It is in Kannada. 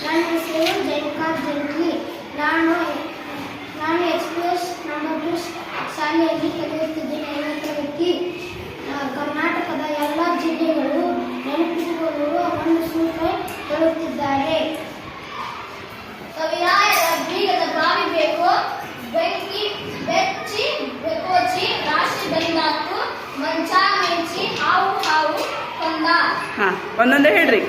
ನನ್ನ ಹೆಸರು ಜಯಕಾಂತ್ ಜಂಟ್ಲಿ. ನಾನು ಎಕ್ಸ್ಪ್ರೆಸ್ ನಂಬರ್ 2 ಶಾಲೆಯಲ್ಲಿ ಕಲಿಯುತ್ತಿದ್ದೇನೆ. 5ನೇ ತರಗತಿ. ಕರ್ನಾಟಕದ ಎಲ್ಲ ಜಿಲ್ಲೆಗಳು ನೆನಪಿಸಿಕೊಳ್ಳಲು ಒಂದು ಸೂತ್ರ ಹೇಳುತ್ತಿದ್ದಾರೆ. ಕವಿರಾಯರ ಬೀಗದ ಬಾವಿ ಬೇಕು, ಬೆಂಕಿ ಬೆಚ್ಚಿ ಬೆಕೋಚಿ, ರಾಶಿ ಬೆಂದಾತು, ಮಂಚ ಮೆಂಚಿ, ಹಾವು ಕೊಂದ. ಒಂದೊಂದೇ ಹೇಳ್ರಿ.